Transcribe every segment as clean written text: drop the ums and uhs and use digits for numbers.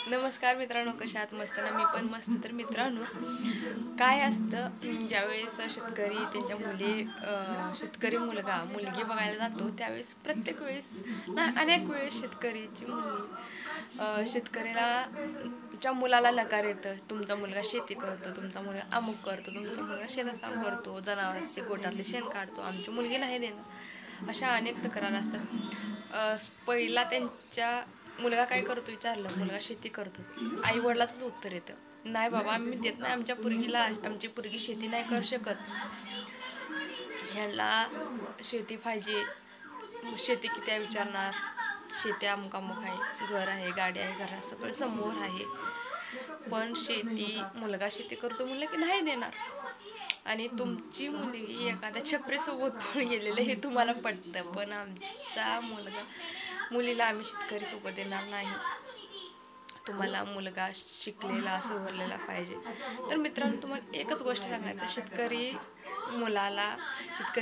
नमस्कार मित्रांनो, कशा आहात? मस्त ना? मी पण मस्त. तर मित्रांनो, काय असतं ज्यावेळेस शेतकरी त्यांच्या शेतकरी मुलगी बघायला जातो त्यावेळेस प्रत्येक वेळेस ना अनेक वेळेस शेतकरीची मुलगी शेतकऱ्याला च्या मुलाला नकार येतं. तुमचा मुलगा शेती करतो, तुमचा मुलगा अमुक करतो, तुमचा मुलगा शेतात काम करतो, जनावरांचे गोठातले शेण काढतो, आमची मुलगी नाही देणार. अशा अनेक तक्रार असतात. पहिला त्यांच्या मुलगा काय करतो विचारलं, मुलगा शेती करतो, आई वडिलाचंच उत्तर येतं, नाही बाबा आम्ही देत नाही आमच्या पोरगीला, आमची पोरगी शेती नाही करू शकत, ह्यांना शेती पाहिजे. शेती किती आहे विचारणार, शेती अमुक अमुक आहे, घर आहे, गाडी आहे, घरात सगळं समोर आहे, पण मुलगा शेती करतो म्हणलं की नाही देणार. आणि तुमची मुलगी एखाद्या छपरीसोबत पण गेलेलं हे तुम्हाला पटतं, पण आमचा मुलीला आम्ही शेतकरी सोबत देणार नाही. तुम्हाला मुलगा शिकलेला सवरलेला पाहिजे. तर मित्रांनो, तुम्हाला एकच गोष्ट सांगायचं, शेतकरी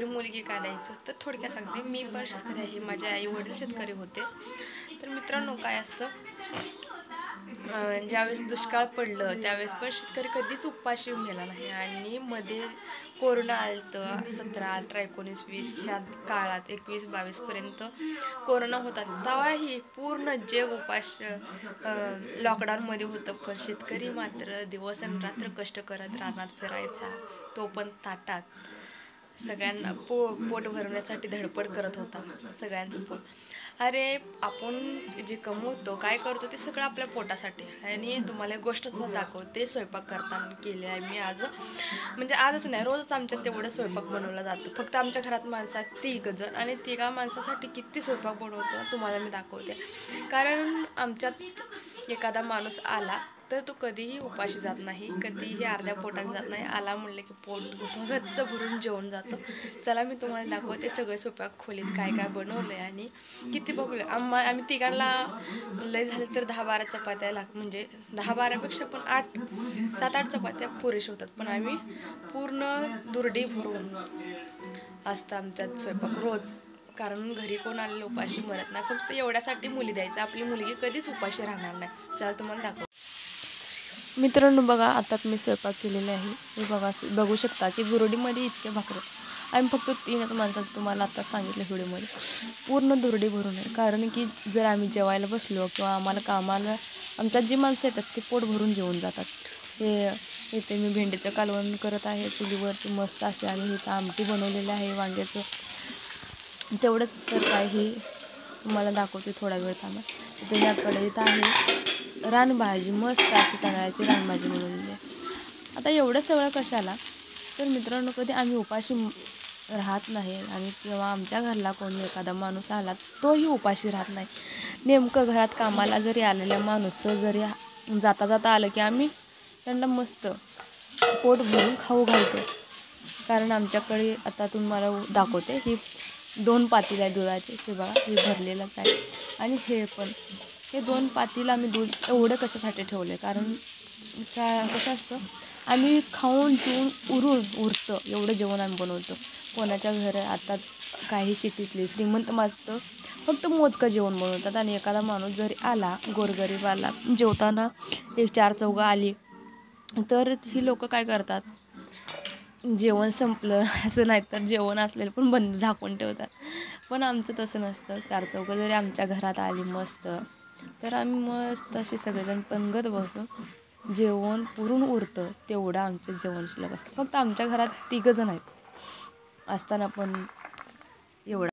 मुलगी का द्यायचं, तर थोडक्यात सांगते. मी पण शेतकरी आहे, माझे आई वडील शेतकरी होते. तर मित्रांनो, काय असतं, ज्यावेळेस दुष्काळ पडलं त्यावेळेस पण शेतकरी कधीच उपाशी मेला नाही. आणि मध्ये कोरोना आलं, 17, 18, 19, 20 ह्या काळात 21-22पर्यंत कोरोना होता. तेव्हाही पूर्ण जग लॉकडाऊनमध्ये होतं, पण शेतकरी मात्र दिवस आणि रात्र कष्ट करत रानात फिरायचा, तो पण ताटात. सगळ्यांना पोट भरण्यासाठी धडपड करत होता, सगळ्यांचं पोट. अरे, आपण जे कमवतो, काय करतो, ते सगळं आपल्या पोटासाठी. आणि तुम्हाला एक गोष्ट दाखवते, स्वयंपाक करताना केले आहे मी म्हणजे आजच नाही, रोजच आमच्यात तेवढं स्वयंपाक बनवला जातो. फक्त आमच्या घरात माणसं आहेत 3 जण, आणि 3 माणसासाठी किती स्वयंपाक बनवतो तुम्हाला मी दाखवते. कारण आमच्यात एखादा माणूस आला तर तो कधीही उपाशी जात नाही, कधीही अर्ध्या पोटाने जात नाही. आला म्हणलं की पोट गच्च भरून जेवण जातो. चला मी तुम्हाला दाखवते सगळं स्वयंपाक खोलीत काय काय बनवलं आहे आणि किती बघूया. आम्ही तिघांना लय झालं तर 10-12 चपात्या म्हणजे 10-12पेक्षा पण 7-8 चपात्या पुरेश होतात. पण आम्ही पूर्ण दुरडी भरून असतं आमच्यात स्वयंपाक रोज. कारण घरी कोण आलेलं उपाशी मरत नाही. फक्त एवढ्यासाठी मुली द्यायचं, आपली मुलगी कधीच उपाशी राहणार नाही. चला तुम्हाला दाखव. मित्रांनो बघा, आता मी स्वयंपाक केलेला आहे. हे बघू शकता की दुरडीमध्ये इतके भाकरं. आम्ही फक्त 3 माणसात तुम्हाला आता सांगितलं व्हिडिओमध्ये पूर्ण दुरडी भरून आहे. कारण की जर आम्ही जेवायला बसलो किंवा आम्हाला कामाला आमच्यात जी माणसं येतात ते पोट भरून जेवून जातात. इथे मी भेंडीचं कालवण करत आहे चुलीवरती मस्त असे, आणि इथं आमटी बनवलेलं आहे वांग्याचं. तेवढंच तर काही तुम्हाला दाखवते थोडा वेळ थांबा. इथे या कढईत आहे रानभाजी, मस्त अशी तांदळाची रानभाजी बनवलेली आहे. आता एवढं सगळं कशाला, तर मित्रांनो, कधी आम्ही उपाशी राहत नाही. आणि किंवा आमच्या घरला कोणी एखादा माणूस आला तोही उपाशी राहत नाही. नेमकं घरात कामाला जरी आलेल्या माणूस जरी जाता जाता आलं की आम्ही त्यांना मस्त पोट भरून खाऊ घालतो. कारण आमच्याकडे आता तुम्हाला दाखवते, ही 2 पातेलं आहे दुधाचे. हे बघा, हे भरलेलंच आहे. आणि हे 2 पातेलं आम्ही दूध एवढं कशासाठी ठेवले, कारण कसं असतं, आम्ही खाऊन पिऊन उरतं एवढं जेवण आम्ही बनवतो. कोणाच्या घरी आता काही शेतीतले श्रीमंत माणसं फक्त मोजकं जेवण बनवतात. आणि एखादा माणूस जरी आला, गोरगरीब आला, जेवताना एक 4 चौघं आली तर ही लोक काय करतात, जेवण संपलं असं नाही तर जेवण असलेलं पण झाकून ठेवतात. पण आमचं तसं नसतं. 4 चौघं जरी आमच्या घरात आली मस्त, तर आम्ही मस्त असे सगळेजण पंगत बसून जेवण पुरून उरतं तेवढं आमचं जेवण शिल्लक असतं. फक्त आमच्या घरात 3 जण आहेत असताना पण एवढं